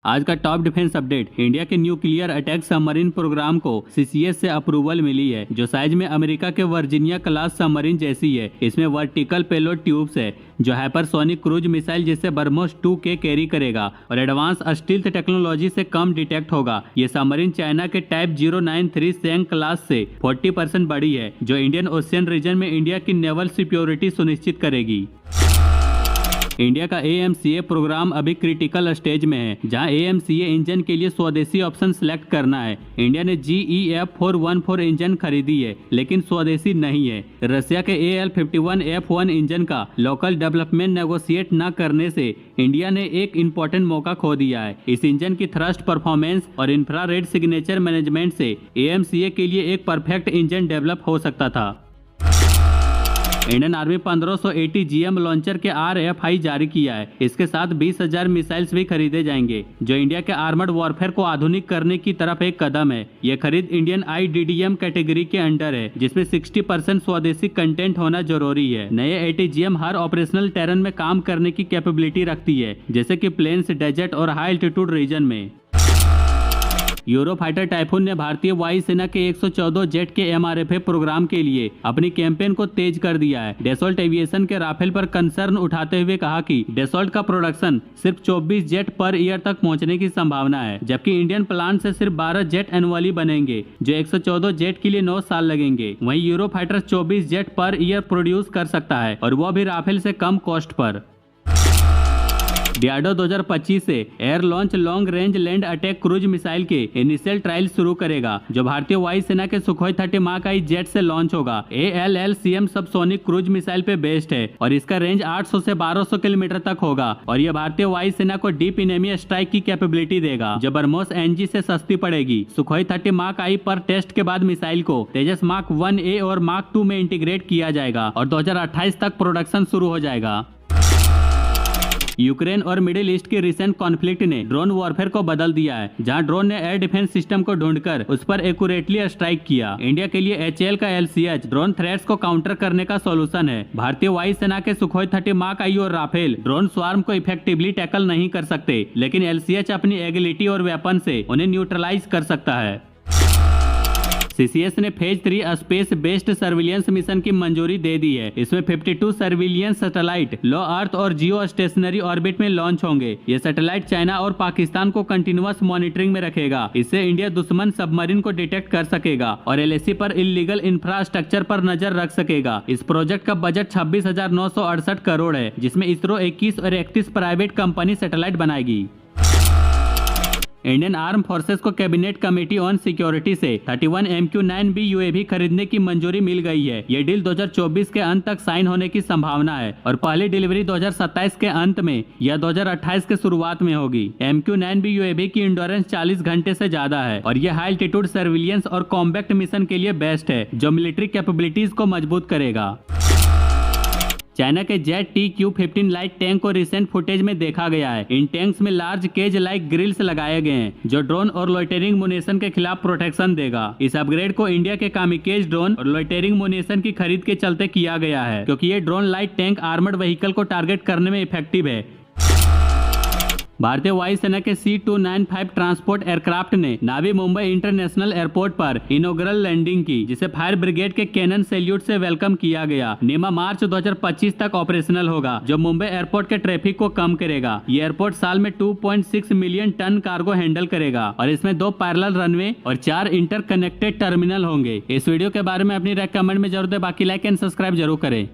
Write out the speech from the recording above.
आज का top defence update. India के न्यूक्लियर अटैक सबमरीन प्रोग्राम को सीसीएस से अप्रूवल मिली है, जो साइज में अमेरिका के वर्जीनिया क्लास सबमरीन जैसी है। इसमें वर्टिकल पेलोड ट्यूब्स है जो हाइपरसोनिक क्रूज मिसाइल जिससे ब्रह्मोस 2 के कैरी करेगा और एडवांस स्टील्थ टेक्नोलॉजी से कम डिटेक्ट होगा। ये सबमरीन चाइना के टाइप 093 सेंग क्लास से 40% बड़ी है, जो इंडियन ओशियन रीजन में इंडिया की नेवल सिक्योरिटी सुनिश्चित करेगी। इंडिया का AMCA प्रोग्राम अभी क्रिटिकल स्टेज में है, जहां AMCA इंजन के लिए स्वदेशी ऑप्शन सिलेक्ट करना है। इंडिया ने GEF414 इंजन खरीदी है, लेकिन स्वदेशी नहीं है। रशिया के AL51F1 इंजन का लोकल डेवलपमेंट नेगोशिएट न करने से इंडिया ने एक इम्पोर्टेंट मौका खो दिया है। इस इंजन की थ्रस्ट परफॉर्मेंस और इंफ्रारेड सिग्नेचर मैनेजमेंट से AMCA के लिए एक परफेक्ट इंजन डेवलप हो सकता था। इंडियन आर्मी 1580 GM लॉन्चर के RFI जारी किया है। इसके साथ 20,000 मिसाइल्स भी खरीदे जाएंगे, जो इंडिया के आर्मर्ड वॉरफेयर को आधुनिक करने की तरफ एक कदम है। यह खरीद इंडियन IDDM कैटेगरी के अंडर है, जिसमें 60% स्वदेशी कंटेंट होना जरूरी है। नए 80 GM हर ऑपरेशनल टेरन में काम करने की कैपेबिलिटी रखती है, जैसे कि प्लेन्स, डेजर्ट और हाई एल्टीट्यूड रीजन में। यूरोफाइटर टाइफून ने भारतीय वायुसेना के 114 जेट के MRFA प्रोग्राम के लिए अपनी कैंपेन को तेज कर दिया है। डेसॉल्ट एविएशन के राफेल पर कंसर्न उठाते हुए कहा कि डेसॉल्ट का प्रोडक्शन सिर्फ 24 जेट पर ईयर तक पहुंचने की संभावना है, जबकि इंडियन प्लांट से सिर्फ 12 जेट एनुअली बनेंगे, जो 114 जेट के लिए 9 साल लगेंगे। वहीं Eurofighter 24 jet per year produce कर सकता है, और वह भी राफेल से कम कॉस्ट पर। DRDO 2025 से air launch long range land attack cruise missile के इनिशियल ट्रायल शुरू करेगा, जो भारतीय वायुसेना के सुखोई 30 मार्क आई जेट से लॉन्च होगा। ALLCM सबसोनिक क्रूज मिसाइल पे बेस्ड है और इसका रेंज 800 से 1200 किलोमीटर तक होगा, और यह भारतीय वायुसेना को डीप इनेमी स्ट्राइक की कैपेबिलिटी देगा, जो ब्रह्मोस NG से सस्ती पड़ेगी। सुखोई 30 मार्क आई पर टेस्ट के बाद मिसाइल को तेजस मार्क 1A और मार्क 2 में इंटीग्रेट किया जाएगा और 2028 तक प्रोडक्शन शुरू हो जाएगा। यूक्रेन और मिडिल ईस्ट के रिसेंट कॉन्फ्लिक्ट ने ड्रोन वॉरफेयर को बदल दिया है, जहां ड्रोन ने एयर डिफेंस सिस्टम को ढूंढकर उस पर एक्यूरेटली स्ट्राइक किया। इंडिया के लिए HAL का LCH ड्रोन थ्रेट्स को काउंटर करने का सॉल्यूशन है। भारतीय वायुसेना के सुखोई 30 मार्क आई और राफेल ड्रोन स्वार्म को इफेक्टिवली टैकल नहीं कर सकते, लेकिन LCH अपनी एगिलिटी और वेपन से उन्हें न्यूट्रलाइज कर सकता है। CCS ने phase 3 space based surveillance mission की मंजूरी दे दी है। इसमें 52 सर्विलियंस सैटेलाइट लो अर्थ और जियो स्टेशनरी ऑर्बिट में लॉन्च होंगे। ये सैटेलाइट चाइना और पाकिस्तान को कंटिन्यूअस मॉनिटरिंग में रखेगा। इससे इंडिया दुश्मन सबमरीन को डिटेक्ट कर सकेगा और LAC पर इलीगल इंफ्रास्ट्रक्चर पर नजर रख सकेगा। इस प्रोजेक्ट का बजट 26,968 करोड़ है, जिसमें इसरो 21 और 31 प्राइवेट कंपनी सैटेलाइट बनाएगी। इंडियन आर्म फोर्सेस को कैबिनेट कमेटी ऑन सिक्योरिटी से 31 MQ-9B UAV खरीदने की मंजूरी मिल गई है। ये डील 2024 के अंत तक साइन होने की संभावना है और पहली डिलीवरी 2027 के अंत में या 2028 के शुरुआत में होगी। MQ-9B UAV की इंडोरेंस 40 घंटे से ज्यादा है और यह हाई एल्टीट्यूड सर्विलियंस और कॉम्बैक्ट मिशन के लिए बेस्ट है, जो मिलिट्री कैपेबिलिटीज को मजबूत करेगा। चाइना के जेट TQ-15 लाइट टैंक को रिसेंट फुटेज में देखा गया है। इन टैंक्स में लार्ज केज लाइक ग्रिल्स लगाए गए हैं, जो ड्रोन और लोइटरिंग मुनेशन के खिलाफ प्रोटेक्शन देगा। इस अपग्रेड को इंडिया के कामिकेज ड्रोन और लोइटरिंग मुनेशन की खरीद के चलते किया गया है, क्योंकि ये drone light tank armoured vehicle को टारगेट करने में इफेक्टिव है। भारतीय वायुसेना के C-295 ट्रांसपोर्ट एयरक्राफ्ट ने नावी मुंबई इंटरनेशनल एयरपोर्ट पर इनॉग्रल लैंडिंग की, जिसे फायर ब्रिगेड के कैनन सैल्यूट से वेलकम किया गया। नेमा मार्च 2025 तक ऑपरेशनल होगा, जो मुंबई एयरपोर्ट के ट्रैफिक को कम करेगा। ये एयरपोर्ट साल में 2.6 मिलियन टन कार्गो हैंडल करेगा और इसमें 2 पैरेलल रनवे और 4 इंटरकनेक्टेड टर्मिनल होंगे। इस वीडियो के बारे में अपनी राय कमेंट में जरूर दें। बाकी लाइक एंड सब्सक्राइब जरूर करें।